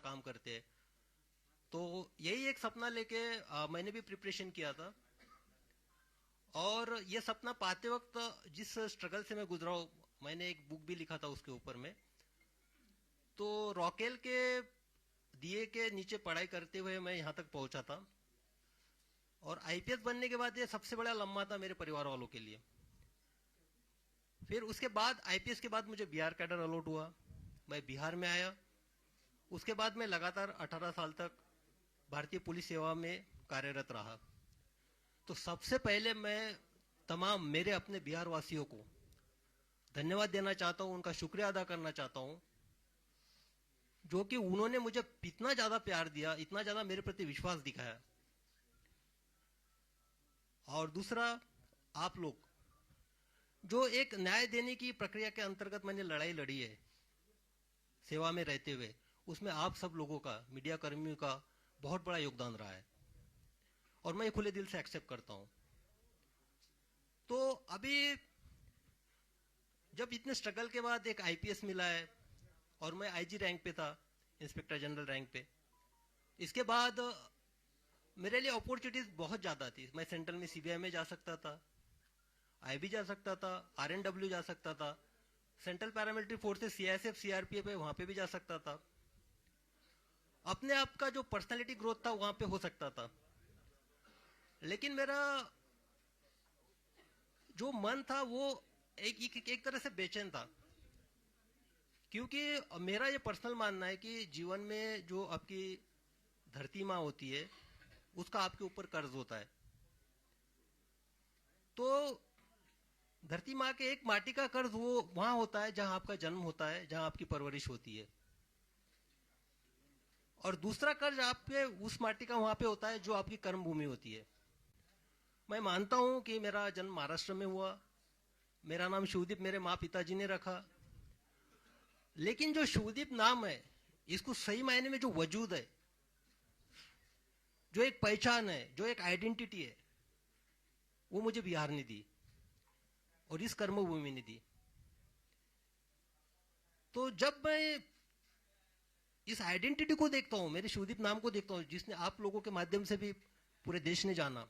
काम करते हैं। तो यही एक सपना लेके मैंने भी प्रिपरेशन किया था। और ये सपना पाते वक्त जिस स्ट्रगल से मैं गुजरा हूं, मैंने एक बुक भी लिखा था उसके ऊपर में। तो रॉकेल के दिए के नीचे पढ़ाई करते हुए मैं यहाँ तक पहुंचा था। और आईपीएस बनने के बाद ये सबसे बड़ा लम्हा था मेरे परिवार वालों के लिए। फिर उसके बाद आईपीएस के बाद मुझे बिहार कैडर अलॉट हुआ, मैं बिहार में आया। उसके बाद मैं लगातार 18 साल तक भारतीय पुलिस सेवा में कार्यरत रहा। तो सबसे पहले मैं तमाम मेरे अपने बिहार वासियों को धन्यवाद देना चाहता हूं, उनका शुक्रिया अदा करना चाहता हूं, जो कि उन्होंने मुझे इतना ज्यादा प्यार दिया, इतना ज्यादा मेरे प्रति विश्वास दिखाया। और दूसरा, आप लोग जो एक न्याय देने की प्रक्रिया के अंतर्गत मैंने लड़ाई लड़ी है सेवा में रहते हुए, उसमें आप सब लोगों का, मीडिया कर्मियों का बहुत बड़ा योगदान रहा है और मैं खुले दिल से एक्सेप्ट करता हूं। तो अभी जब इतने स्ट्रगल के बाद एक आईपीएस मिला है और मैं आईजी रैंक पे था, इंस्पेक्टर जनरल रैंक पे, इसके बाद मेरे लिए अपॉर्चुनिटीज बहुत ज्यादा थी। मैं सेंट्रल में सीबीआई में जा सकता था, आईबी जा सकता था, आरएनडब्ल्यू जा सकता था, central paramilitary forces CISF CRPF है वहां पे भी जा सकता था। अपने आप का जो पर्सनालिटी ग्रोथ था वहां पे हो सकता था। लेकिन मेरा जो मन था वो एक तरह से बेचैन था, क्योंकि मेरा ये पर्सनल मानना है कि जीवन में जो आपकी धरती माँ होती है उसका आपके ऊपर कर्ज होता है। तो धरती माँ के एक माटी का कर्ज वो वहां होता है जहां आपका जन्म होता है, जहां आपकी परवरिश होती है। और दूसरा कर्ज आपके उस माटी का वहां पे होता है जो आपकी कर्म भूमि होती है। मैं मानता हूं कि मेरा जन्म महाराष्ट्र में हुआ, मेरा नाम शिवदीप मेरे माँ पिताजी ने रखा। लेकिन जो शिवदीप नाम है, इसको सही मायने में जो वजूद है, जो एक पहचान है, जो एक आइडेंटिटी है, वो मुझे बिहार ने दी और इस कर्मभूमि ने दी। तो जब मैं इस आइडेंटिटी को देखता हूं, मेरे शिवदीप नाम को देखता हूं, जिसने आप लोगों के माध्यम से भी पूरे देश ने जाना,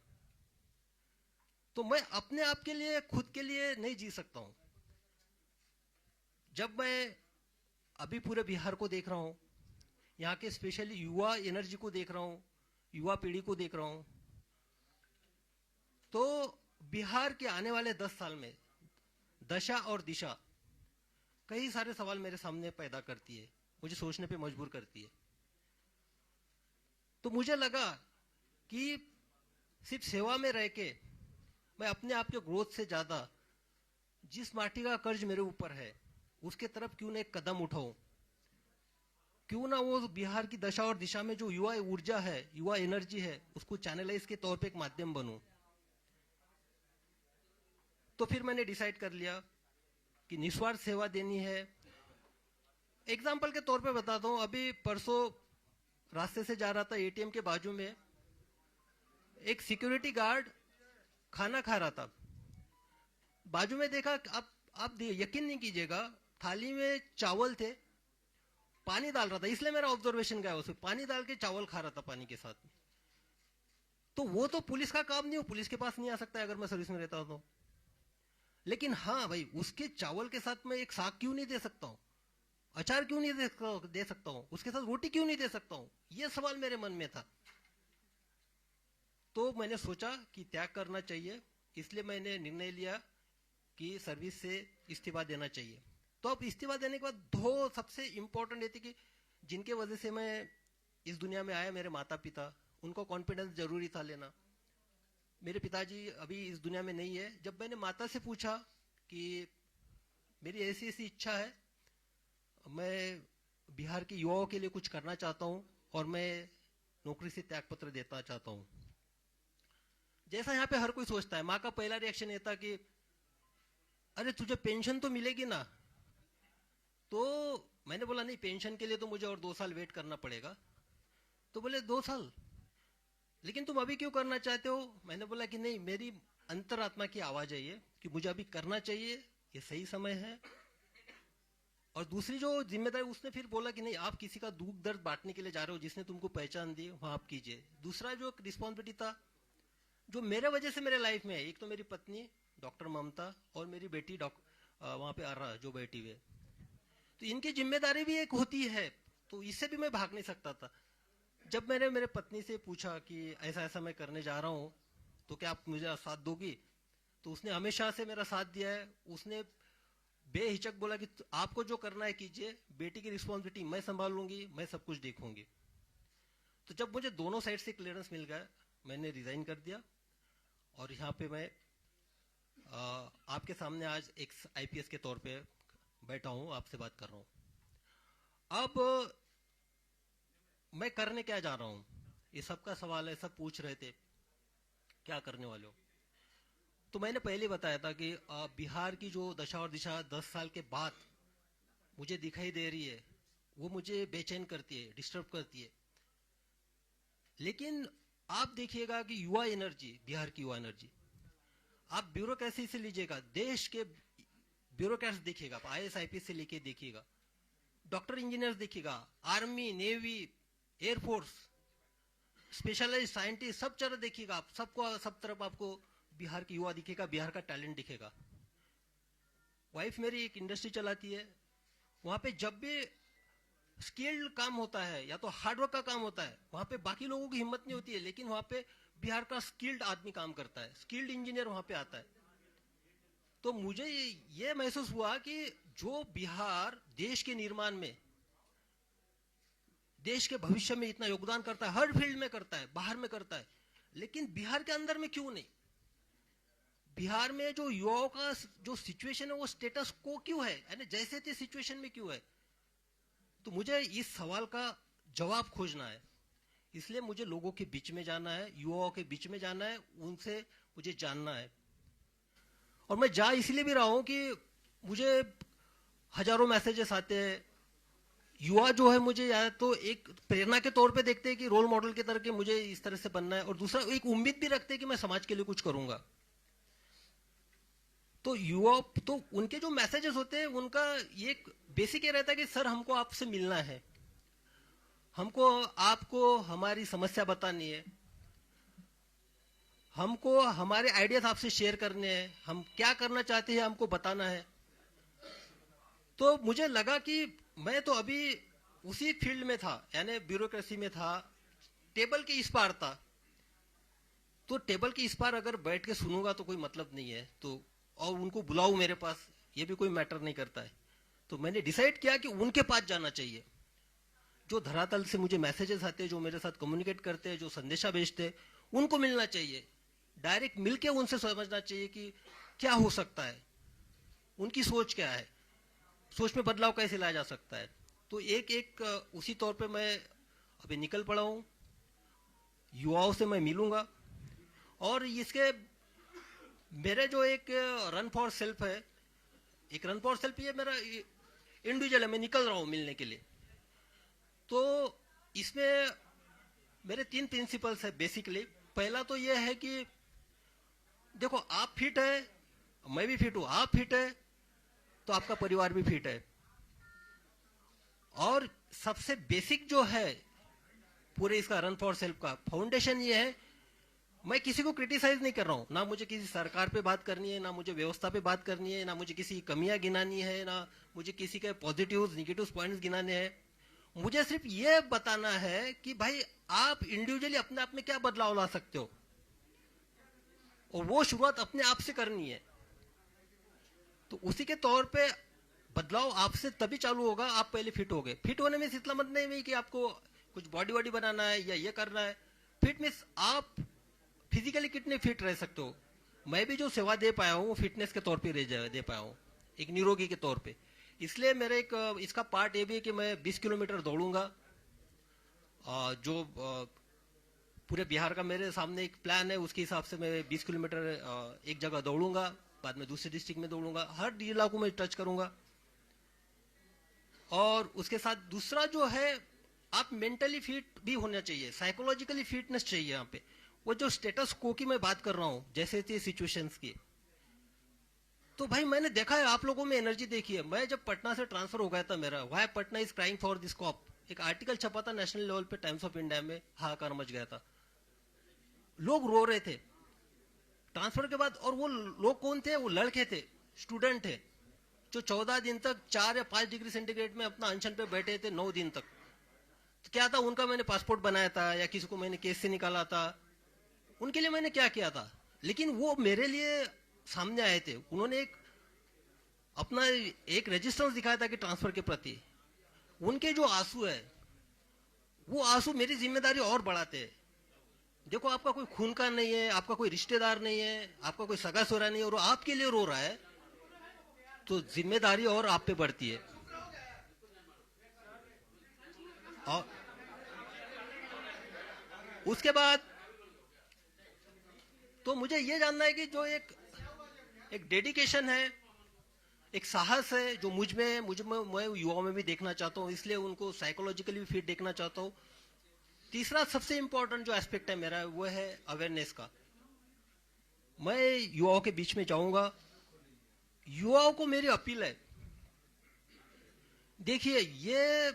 तो मैं अपने आप के लिए, खुद के लिए नहीं जी सकता हूं। जब मैं अभी पूरे बिहार को देख रहा हूं, यहाँ के स्पेशली युवा एनर्जी को देख रहा हूं, युवा पीढ़ी को देख रहा हूं, तो बिहार के आने वाले 10 साल में दशा और दिशा कई सारे सवाल मेरे सामने पैदा करती है, मुझे सोचने पे मजबूर करती है। तो मुझे लगा कि सिर्फ सेवा में रह के मैं अपने आप के ग्रोथ से ज्यादा जिस माटी का कर्ज मेरे ऊपर है उसके तरफ क्यों ना एक कदम उठाऊं, क्यों ना वो बिहार की दशा और दिशा में जो युवा ऊर्जा है, युवा एनर्जी है, उसको चैनलाइज के तौर पे एक माध्यम बनूं। तो फिर मैंने डिसाइड कर लिया कि निस्वार्थ सेवा देनी है। एग्जाम्पल के तौर पे बताता हूं, अभी परसों रास्ते से जा रहा था, एटीएम के बाजू में एक सिक्योरिटी गार्ड खाना खा रहा था। बाजू में देखा, आप यकीन नहीं कीजिएगा, थाली में चावल थे, पानी डाल रहा था, इसलिए मेरा ऑब्जर्वेशन गया, उसमें पानी डाल के चावल खा रहा था पानी के साथ। तो वो तो पुलिस का काम नहीं हो, पुलिस के पास नहीं आ सकता है अगर मैं सर्विस में रहता हूं तो। लेकिन हाँ भाई, उसके चावल के साथ मैं एक साग क्यों नहीं दे सकता हूं, अचार क्यों नहीं दे सकता हूं, उसके साथ रोटी क्यों नहीं दे सकता हूं, यह सवाल मेरे मन में था। तो मैंने सोचा कि त्याग करना चाहिए, इसलिए मैंने निर्णय लिया कि सर्विस से इस्तीफा देना चाहिए। तो अब इस्तीफा देने के बाद दो सबसे इंपॉर्टेंट ये थी कि जिनके वजह से मैं इस दुनिया में आया, मेरे माता पिता, उनको कॉन्फिडेंस जरूरी था लेना। मेरे पिताजी अभी इस दुनिया में नहीं है। जब मैंने माता से पूछा कि मेरी ऐसी ऐसी इच्छा है, मैं बिहार के युवाओं के लिए कुछ करना चाहता हूं और मैं नौकरी से त्यागपत्र देना चाहता हूं, जैसा यहाँ पे हर कोई सोचता है, माँ का पहला रिएक्शन ये था कि अरे तुझे पेंशन तो मिलेगी ना। तो मैंने बोला नहीं, पेंशन के लिए तो मुझे और 2 साल वेट करना पड़ेगा। तो बोले 2 साल, लेकिन तुम अभी क्यों करना चाहते हो? मैंने बोला कि नहीं, मेरी अंतरात्मा की आवाज है ये कि मुझे अभी करना चाहिए, ये सही समय है। और दूसरी जो जिम्मेदारी उसने फिर बोला कि नहीं, आप किसी का दुख दर्द बांटने के लिए जा रहे हो, जिसने तुमको पहचान दी वहां आप कीजिए। दूसरा जो रिस्पॉन्सिबिलिटी था जो मेरे वजह से मेरे लाइफ में है, एक तो मेरी पत्नी डॉक्टर ममता और मेरी बेटी वहां पे अर्रा जो बैठी हुई है, तो इनकी जिम्मेदारी भी एक होती है, तो इससे भी मैं भाग नहीं सकता था। जब मैंने मेरे पत्नी से पूछा कि ऐसा ऐसा मैं करने जा रहा हूँ, तो क्या आप मुझे साथ दोगी, तो उसने हमेशा से मेरा साथ दिया है। उसने बेहिचक बोला कि आपको जो करना है कीजिए, बेटी की रिस्पॉन्सिबिलिटी मैं संभाल लूंगी, मैं सब कुछ देखूंगी। तो जब मुझे दोनों साइड से क्लियरेंस मिल गया, मैंने रिजाइन कर दिया और यहाँ पे मैं आपके सामने आज एक आईपीएस के तौर पे बैठा हूँ, आपसे बात कर रहा हूँ। अब मैं करने क्या जा रहा हूँ, ये सबका सवाल है, सब पूछ रहे थे क्या करने वाले हो। तो मैंने पहले बताया था कि बिहार की जो दशा और दिशा 10 साल के बाद मुझे दिखाई दे रही है, वो मुझे बेचैन करती है, डिस्टर्ब करती है। लेकिन आप देखिएगा कि युवा एनर्जी, बिहार की युवा एनर्जी, आप ब्यूरोक्रेसी से लीजिएगा, देश के ब्यूरोक्रेट्स देखिएगा, आईएएस आईपीएस से लेके देखिएगा, डॉक्टर इंजीनियर्स देखिएगा, army navy air force specialised scientist, सब तरह देखिएगा आप, सबको सब तरफ आपको बिहार की युवा दिखेगा, बिहार का टैलेंट दिखेगा। वाइफ मेरी एक इंडस्ट्री चलाती है, वहां पे जब भी स्किल्ड काम होता है या तो हार्डवर्क का काम होता है, वहां पे बाकी लोगों की हिम्मत नहीं होती है, लेकिन वहां पे बिहार का स्किल्ड आदमी काम करता है, स्किल्ड इंजीनियर वहां पे आता है। तो मुझे ये महसूस हुआ कि जो बिहार देश के निर्माण में, देश के भविष्य में इतना योगदान करता है, हर फील्ड में करता है, बाहर में करता है, लेकिन बिहार के अंदर में क्यों नहीं? बिहार में जो युवाओं का जो सिचुएशन है वो स्टेटस को क्यों है, यानी जैसे थे सिचुएशन में क्यों है? तो मुझे इस सवाल का जवाब खोजना है, इसलिए मुझे लोगों के बीच में जाना है, युवाओं के बीच में जाना है, उनसे मुझे जानना है। और मैं जा इसलिए भी रहा हूं कि मुझे हजारों मैसेजेस आते हैं, युवा जो है मुझे या तो एक प्रेरणा के तौर पे देखते हैं कि रोल मॉडल की तरह के मुझे इस तरह से बनना है, और दूसरा एक उम्मीद भी रखते हैं कि मैं समाज के लिए कुछ करूंगा। तो युवा तो उनके जो मैसेजेस होते हैं उनका एक बेसिक ये रहता है कि सर हमको आपसे मिलना है, हमको आपको हमारी समस्या बतानी है, हमको हमारे आइडियाज आपसे शेयर करने हैं, हम क्या करना चाहते हैं हमको बताना है। तो मुझे लगा कि मैं तो अभी उसी फील्ड में था, यानी ब्यूरोक्रेसी में था, टेबल के इस पार था। तो टेबल के इस पार अगर बैठ के सुनूंगा तो कोई मतलब नहीं है, तो और उनको बुलाऊं मेरे पास, ये भी कोई मैटर नहीं करता है। तो मैंने डिसाइड किया कि उनके पास जाना चाहिए, जो धरातल से मुझे मैसेजेस आते हैं, जो मेरे साथ कम्युनिकेट करते हैं, जो संदेशा भेजते हैं, उनको मिलना चाहिए, डायरेक्ट मिलके उनसे समझना चाहिए कि क्या हो सकता है, उनकी सोच क्या है, सोच में बदलाव कैसे लाया जा सकता है। तो एक एक उसी तौर पे मैं अभी निकल पड़ा हूं, युवाओं से मैं मिलूंगा। और इसके मेरे जो एक रन फॉर सेल्फ है, एक रन फॉर सेल्फ ये मेरा इंडिविजुअल है, मैं निकल रहा हूं मिलने के लिए। तो इसमें मेरे 3 प्रिंसिपल्स है बेसिकली। पहला तो ये है कि देखो आप फिट है, मैं भी फिट हूं, आप फिट है तो आपका परिवार भी फिट है। और सबसे बेसिक जो है पूरे इसका रन फॉर सेल्फ का फाउंडेशन ये है, मैं किसी को क्रिटिसाइज नहीं कर रहा हूं, ना मुझे किसी सरकार पे बात करनी है, ना मुझे व्यवस्था पे बात करनी है, ना मुझे किसी की कमियां गिनानी है, ना मुझे किसी के पॉजिटिव निगेटिव पॉइंट्स गिनाने हैं। मुझे सिर्फ ये बताना है कि भाई आप इंडिविजुअली अपने आप में क्या बदलाव ला सकते हो, और वो शुरुआत अपने आप से करनी है। तो उसी के तौर पे बदलाव आपसे तभी चालू होगा, आप पहले फिट हो गए। फिट होने में इतना मतलब नहीं कि आपको कुछ बॉडी वॉडी बनाना है या ये करना है। फिट मीन्स आप फिजिकली कितने फिट रह सकते हो। मैं भी जो सेवा दे पाया हूँ फिटनेस के तौर पे दे पाया हूँ, एक निरोगी के तौर पे। इसलिए मेरे एक इसका पार्ट ये भी है कि मैं 20 किलोमीटर दौड़ूंगा, जो पूरे बिहार का मेरे सामने एक प्लान है, उसके हिसाब से मैं 20 किलोमीटर एक जगह दौड़ूंगा, बाद में दूसरे डिस्ट्रिक्ट में दौड़ूंगा, हर जिला को मैं टच करूंगा। और उसके साथ दूसरा जो है, आप मेंटली फिट भी होना चाहिए, साइकोलॉजिकली फिटनेस चाहिए। यहाँ पे वो जो स्टेटस को की मैं बात कर रहा हूं, जैसे थे सिचुएशंस की, तो भाई मैंने देखा है आप लोगों में एनर्जी देखी है। मैं जब पटना से ट्रांसफर हो गया था मेरा, why Patna is crying for this cop, एक आर्टिकल छपा था नेशनल लेवल पे टाइम्स ऑफ इंडिया में, हाहाकार मच गया था, लोग रो रहे थे ट्रांसफर के बाद। और वो लोग कौन थे? वो लड़के थे, स्टूडेंट थे, जो 14 दिन तक 4 या 5 डिग्री सेंटीग्रेड में अपना अनशन पे बैठे थे 9 दिन तक। तो क्या था उनका, मैंने पासपोर्ट बनाया था या किसी को मैंने केस से निकाला था, उनके लिए मैंने क्या किया था? लेकिन वो मेरे लिए सामने आए थे, उन्होंने एक अपना एक रेजिस्टेंस दिखाया था कि ट्रांसफर के प्रति। उनके जो आंसू है, वो आंसू मेरी जिम्मेदारी और बढ़ाते हैं। देखो आपका कोई खून का नहीं है, आपका कोई रिश्तेदार नहीं है, आपका कोई सगा सोरा नहीं है, और आपके लिए रो रहा है, तो जिम्मेदारी और आप पे बढ़ती है। और उसके बाद तो मुझे ये जानना है कि जो एक एक डेडिकेशन है, एक साहस है, जो मुझ में मैं युवाओं में भी देखना चाहता हूँ, इसलिए उनको साइकोलॉजिकली भी फिट देखना चाहता हूँ। तीसरा सबसे इंपॉर्टेंट जो एस्पेक्ट है मेरा, वो है अवेयरनेस का। मैं युवाओं के बीच में जाऊंगा, युवाओं को मेरी अपील है, देखिए ये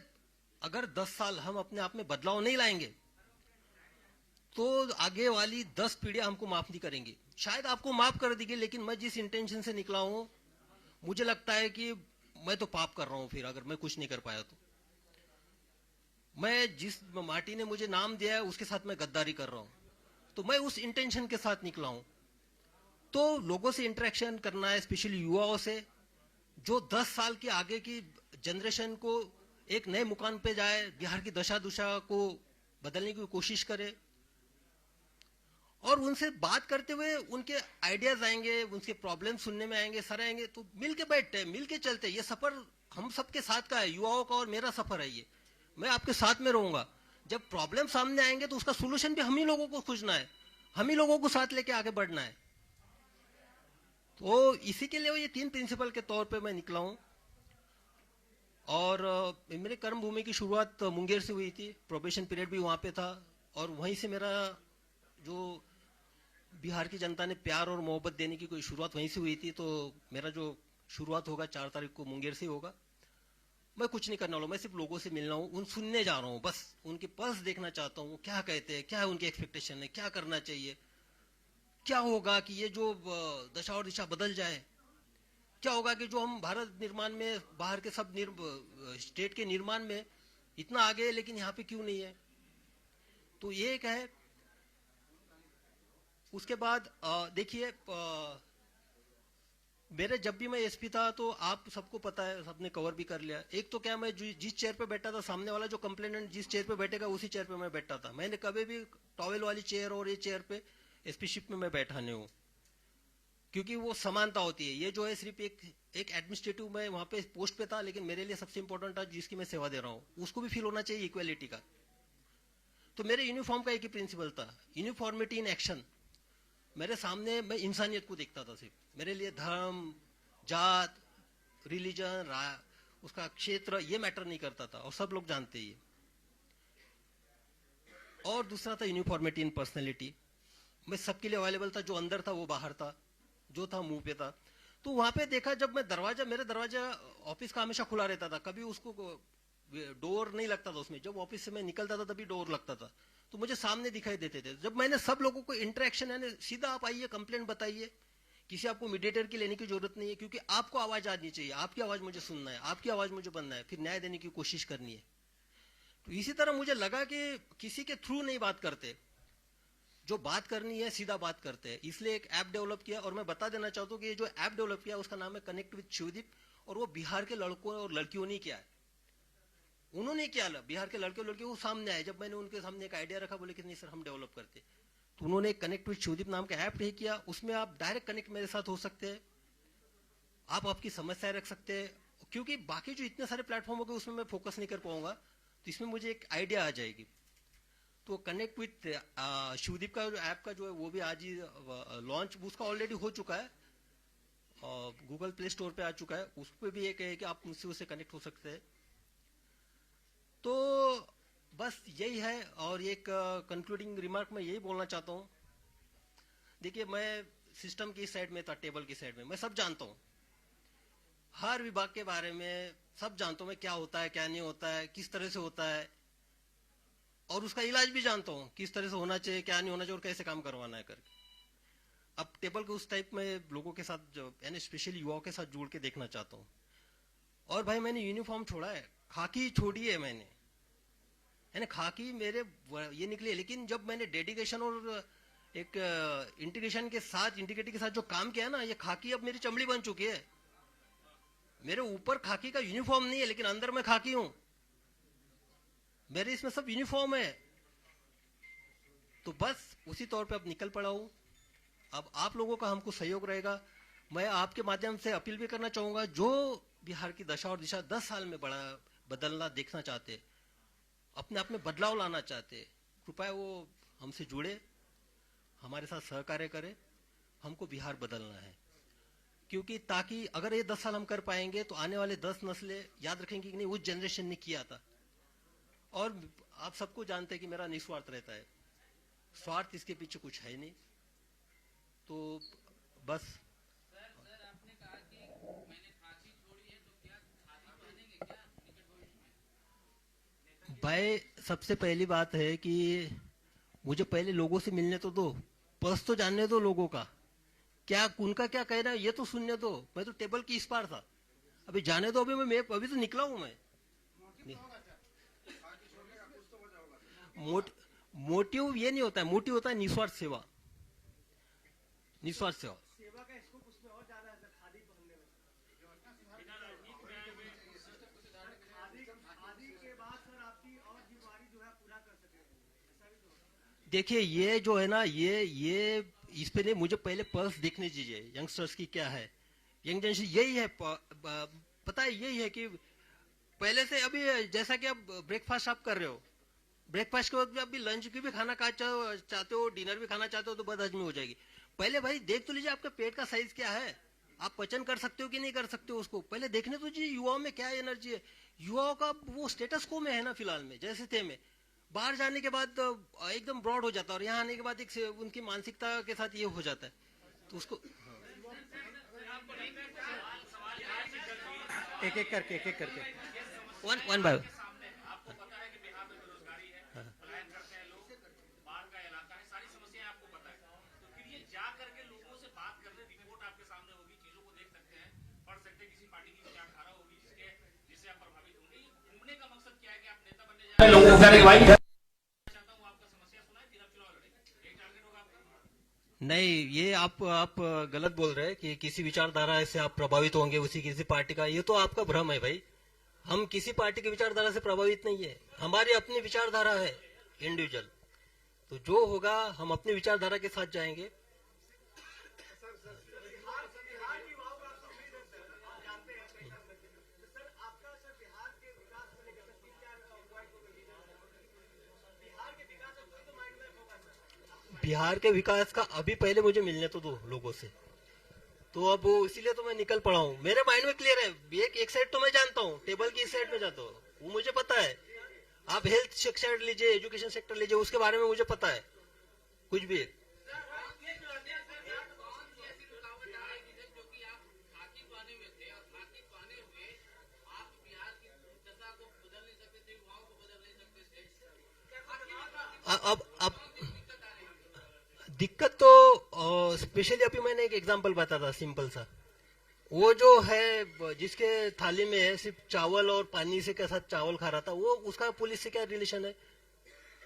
अगर 10 साल हम अपने आप में बदलाव नहीं लाएंगे तो आगे वाली 10 पीढ़ियां हमको माफ नहीं करेंगी। शायद आपको माफ कर देंगे, लेकिन मैं जिस इंटेंशन से निकला हूं, मुझे लगता है कि मैं तो पाप कर रहा हूं फिर, अगर मैं कुछ नहीं कर पाया तो। मैं जिस माटी ने मुझे नाम दिया है उसके साथ मैं गद्दारी कर रहा हूं, तो मैं उस इंटेंशन के साथ निकला हूं। तो लोगों से इंटरेक्शन करना है, स्पेशली युवाओं से, जो 10 साल के आगे की जनरेशन को एक नए मुकाम पे जाए, बिहार की दशा दुशा को बदलने की कोशिश करे, और उनसे बात करते हुए उनके आइडियाज आएंगे, उनके प्रॉब्लम सुनने में आएंगे, सर आएंगे, तो मिलके बैठते हैं, मिलके चलते हैं। ये सफर हम सबके साथ का है, युवाओं का और मेरा सफर है ये। मैं आपके साथ में रहूंगा। जब प्रॉब्लम सामने आएंगे तो उसका सोल्यूशन भी हम ही लोगों को खोजना है, हम ही लोगों को साथ लेके आगे बढ़ना है। तो इसी के लिए ये 3 प्रिंसिपल के तौर पे मैं निकला हूं। और मेरे कर्म भूमि की शुरुआत मुंगेर से हुई थी, प्रोबेशन पीरियड भी वहां पे था, और वहीं से मेरा जो बिहार की जनता ने प्यार और मोहब्बत देने की कोई शुरुआत वहीं से हुई थी। तो मेरा जो शुरुआत होगा 4 तारीख को मुंगेर से होगा। मैं कुछ नहीं करने वाला, मैं सिर्फ लोगों से मिलना हूँ, उन सुनने जा रहा हूँ, बस उनके पल्स देखना चाहता हूँ, क्या कहते हैं, क्या है उनकी एक्सपेक्टेशन है, क्या करना चाहिए, क्या होगा कि ये जो दशा और दिशा बदल जाए, क्या होगा कि जो हम भारत निर्माण में बाहर के सब स्टेट के निर्माण में इतना आगे है, लेकिन यहाँ पे क्यों नहीं है। तो ये एक है। उसके बाद देखिए, मेरे जब भी मैं एसपी था तो आप सबको पता है, सबने कवर भी कर लिया। एक तो क्या, मैं जिस चेयर पे बैठा था, सामने वाला जो कंप्लेनेंट जिस चेयर पे बैठेगा उसी चेयर पे मैं बैठता था। मैंने कभी भी टॉवेल वाली चेयर और ये चेयर पे एसपी शिप में मैं बैठा नहीं हूँ, क्योंकि वो समानता होती है। ये जो है सिर्फ एक एडमिनिस्ट्रेटिव में वहां पे पोस्ट पे था, लेकिन मेरे लिए सबसे इंपॉर्टेंट था जिसकी मैं सेवा दे रहा हूँ, उसको भी फील होना चाहिए इक्वेलिटी का। तो मेरे यूनिफॉर्म का एक ही प्रिंसिपल था, यूनिफॉर्मिटी इन एक्शन। मेरे सामने मैं इंसानियत को देखता था सिर्फ। मेरे लिए धर्म, जात, रिलीजन, उसका क्षेत्र ये मैटर नहीं करता था, और सब लोग जानते ही। और दूसरा था यूनिफॉर्मिटी इन पर्सनैलिटी। मैं सबके लिए अवेलेबल था, जो अंदर था वो बाहर था, जो था मुंह पे था। तो वहां पे देखा, जब मैं मेरे दरवाजा ऑफिस का हमेशा खुला रहता था, कभी उसको डोर नहीं लगता था उसमें। जब ऑफिस से मैं निकलता था तभी डोर लगता था, तो मुझे सामने दिखाई देते थे। जब मैंने सब लोगों को इंटरेक्शन, यानी सीधा आप आइए, कंप्लेंट बताइए, किसी आपको मीडिएटर की लेने की जरूरत नहीं है, क्योंकि आपको आवाज आनी चाहिए, आपकी आवाज मुझे सुनना है, आपकी आवाज मुझे बनना है, फिर न्याय देने की कोशिश करनी है। तो इसी तरह मुझे लगा कि किसी के थ्रू नहीं बात करते, जो बात करनी है सीधा बात करते हैं। इसलिए एक ऐप डेवलप किया, और मैं बता देना चाहता हूँ कि ये जो ऐप डेवलप किया उसका नाम है कनेक्ट विद शिवदीप, और वो बिहार के लड़कों और लड़कियों ने किया है। उन्होंने क्या, बिहार के लड़के और लड़कियों को सामने आए, जब मैंने उनके सामने एक आइडिया रखा, बोले कि नहीं सर हम डेवलप करते, तो उन्होंने एक कनेक्ट विद शिवदीप नाम का ऐप किया। उसमें आप डायरेक्ट कनेक्ट मेरे साथ हो सकते हैं, आप आपकी समस्याएं रख सकते हैं, क्योंकि बाकी जो इतने सारे प्लेटफॉर्म हो गए उसमें मैं फोकस नहीं कर पाऊंगा, तो इसमें मुझे एक आइडिया आ जाएगी। तो कनेक्ट विद शिवदीप का जो ऐप का जो है वो भी आज ही लॉन्च उसका ऑलरेडी हो चुका है, गूगल प्ले स्टोर पे आ चुका है। उस पर भी एक है कि आप मुझसे उससे कनेक्ट हो सकते हैं। तो बस यही है। और एक कंक्लूडिंग रिमार्क मैं यही बोलना चाहता हूँ, देखिए मैं सिस्टम की साइड में था, टेबल की साइड में, मैं सब जानता हूँ, हर विभाग के बारे में सब जानता हूँ मैं, क्या होता है क्या नहीं होता है, किस तरह से होता है, और उसका इलाज भी जानता हूँ किस तरह से होना चाहिए, क्या नहीं होना चाहिए और कैसे काम करवाना है करके। अब टेबल को उस टाइप में लोगों के साथ जो यानी स्पेशली युवाओं के साथ जोड़ के देखना चाहता हूँ। और भाई मैंने यूनिफॉर्म छोड़ा है, खाकी छोड़ी है मैंने, यानी खाकी मेरे ये निकली है, लेकिन जब मैंने डेडिकेशन और एक इंटीग्रेशन के साथ इंटीग्रिटी के साथ जो काम किया ना, ये खाकी अब मेरी चमड़ी बन चुकी है। मेरे ऊपर खाकी का यूनिफॉर्म नहीं है लेकिन अंदर मैं खाकी हूं, मेरे इसमें सब यूनिफॉर्म है। तो बस उसी तौर पे अब निकल पड़ा हूं। अब आप लोगों का हमको सहयोग रहेगा। मैं आपके माध्यम से अपील भी करना चाहूंगा, जो बिहार की दशा और दिशा 10 साल में बड़ा बदलना देखना चाहते, अपने आप में बदलाव लाना चाहते, कृपया वो हमसे जुड़े, हमारे साथ सहकार्य करे। हमको बिहार बदलना है, क्योंकि ताकि अगर ये 10 साल हम कर पाएंगे तो आने वाले 10 नस्लें याद रखेंगे कि नहीं उस जनरेशन ने किया था। और आप सबको जानते हैं कि मेरा निस्वार्थ रहता है, स्वार्थ इसके पीछे कुछ है नहीं। तो बस सर सर आपने कहा कि मैंने फांसी छोड़ी है, तो क्या खादी पहनेंगे क्या निकट भविष्य में? भाई सबसे पहली बात है कि मुझे पहले लोगों से मिलने तो दो, पर्स तो जानने दो लोगों का, क्या उनका क्या कहना है ये तो सुनने दो। मैं तो टेबल की इस पार था, अभी जाने दो, अभी अभी तो निकला हूं मैं। मोट, मोटिव ये नहीं होता है, मोटिव होता है निस्वार्थ सेवा, निस्वार्थ सेवा। सेवा का स्कोप उसमें और ज्यादा है सर, खादी पहनने में। खादी के बाद सर आपकी और बीमारी जो है पूरा कर सके, ऐसा भी तो होता है। देखिए ये जो है ना, ये इस पे नहीं, मुझे पहले पल्स देखने दीजिए यंगस्टर्स की क्या है। यंग जनरेशन यही है, पता है यही है कि पहले से अभी जैसा कि आप ब्रेकफास्ट आप कर रहे हो, ब्रेकफास्ट के वक्त भी आप भी लंच की भी खाना चाहते हो, डिनर भी खाना चाहते हो, तो बदहजमी हो जाएगी। पहले भाई देख तो लीजिए आपका पेट का साइज क्या है, आप पचन कर सकते हो कि नहीं कर सकते हो, उसको पहले देखने तो जी युवाओं में क्या एनर्जी है। युवाओं का वो स्टेटस को में है ना फिलहाल में, जैसे थे में बाहर जाने के बाद एकदम ब्रॉड हो जाता है, और यहाँ आने के बाद एक उनकी मानसिकता के साथ ये हो जाता है, तो उसको एक एक करके वन वन बाय आपको पता है कि बिहार में बेरोजगारी है, पलायन करते हैं लोग, बाढ़ का इलाका है, सारी समस्याएं आपको पता है। तो फिर ये जा करके लोगों से बात करने, रिपोर्ट आपके सामने होगी, चीजों को देख सकते हैं, पढ़ सकते हैं, किसी पार्टी की विचारधारा होगी जिससे आप प्रभावित होंगे। घूमने का मकसद क्या है कि आप नेता बनने जा रहे हैं, लोगों को कहने के भाई चाहता हूँ आपका समस्या सुनाए, फिर आप चुनाव लड़ेंगे, एक टारगेट होगा आपका। नहीं, ये आप गलत बोल रहे हैं कि किसी विचारधारा से आप प्रभावित होंगे उसी किसी पार्टी का, ये तो आपका भ्रम है भाई। हम किसी पार्टी की विचारधारा से प्रभावित नहीं है, हमारी अपनी विचारधारा है इंडिविजुअल। तो जो होगा हम अपनी विचारधारा के साथ जाएंगे। बिहार के विकास का अभी पहले मुझे मिलने तो दो लोगों से, तो अब इसीलिए तो मैं निकल पड़ा हूँ। मेरे माइंड में क्लियर है, एक साइड तो मैं जानता हूँ, टेबल की इस साइड में जानता हूँ, वो मुझे पता है। आप हेल्थ सेक्टर लीजिए, एजुकेशन सेक्टर लीजिए, उसके बारे में मुझे पता है कुछ भी। अब दिक्कत तो स्पेशली अभी मैंने एक एग्जांपल बताया था सिंपल सा, वो जो है जिसके थाली में है सिर्फ चावल और पानी से के साथ चावल खा रहा था, वो उसका पुलिस से क्या रिलेशन है?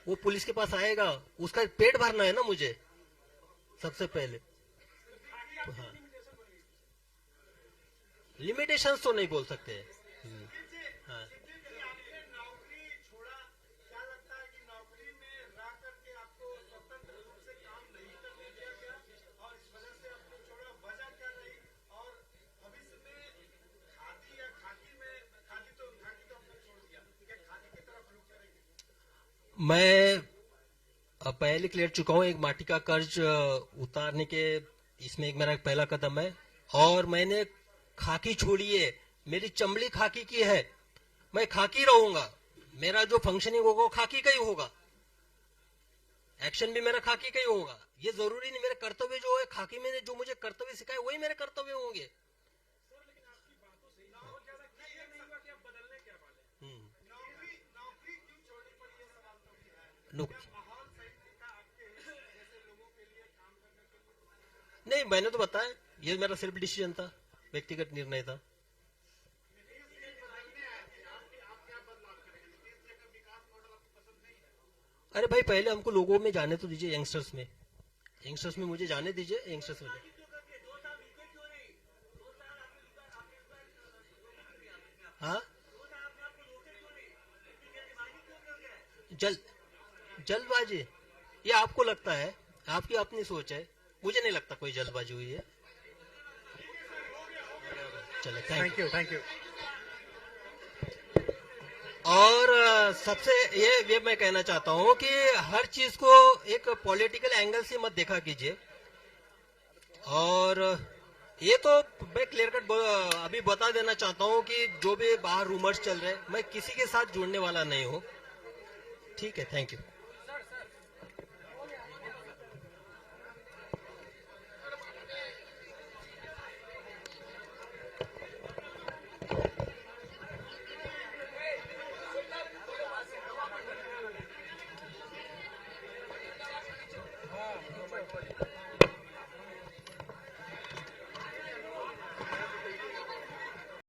वो पुलिस के पास आएगा, उसका पेट भरना है ना मुझे सबसे पहले। तो हाँ, लिमिटेशंस तो नहीं बोल सकते। हाँ, मैं पहले क्लियर चुका हूँ, एक माटी का कर्ज उतारने के, इसमें एक मेरा पहला कदम है। और मैंने खाकी छोड़ी है, मेरी चमड़ी खाकी की है, मैं खाकी रहूंगा, मेरा जो फंक्शनिंग होगा वो खाकी का ही होगा, एक्शन भी मेरा खाकी का ही होगा। ये जरूरी नहीं, मेरे कर्तव्य जो है खाकी में जो मुझे कर्तव्य सिखाए वही मेरे कर्तव्य होंगे। नुक नहीं, मैंने तो बताया, ये मेरा सेल्फ डिसीजन था, व्यक्तिगत निर्णय था। अरे भाई, पहले हमको लोगों में जाने तो दीजिए, यंगस्टर्स में मुझे जाने दीजिए, यंगस्टर्स में। हाँ, जल जल्दबाजी, ये आपको लगता है, आपकी अपनी सोच है, मुझे नहीं लगता कोई जल्दबाजी हुई है। चले, thank thank you, thank you. You. और सबसे ये मैं कहना चाहता हूँ कि हर चीज को एक पॉलिटिकल एंगल से मत देखा कीजिए। और ये तो मैं क्लियर कट अभी बता देना चाहता हूँ कि जो भी बाहर रूमर्स चल रहे हैं, मैं किसी के साथ जुड़ने वाला नहीं हूँ। ठीक है, थैंक यू। हाँ,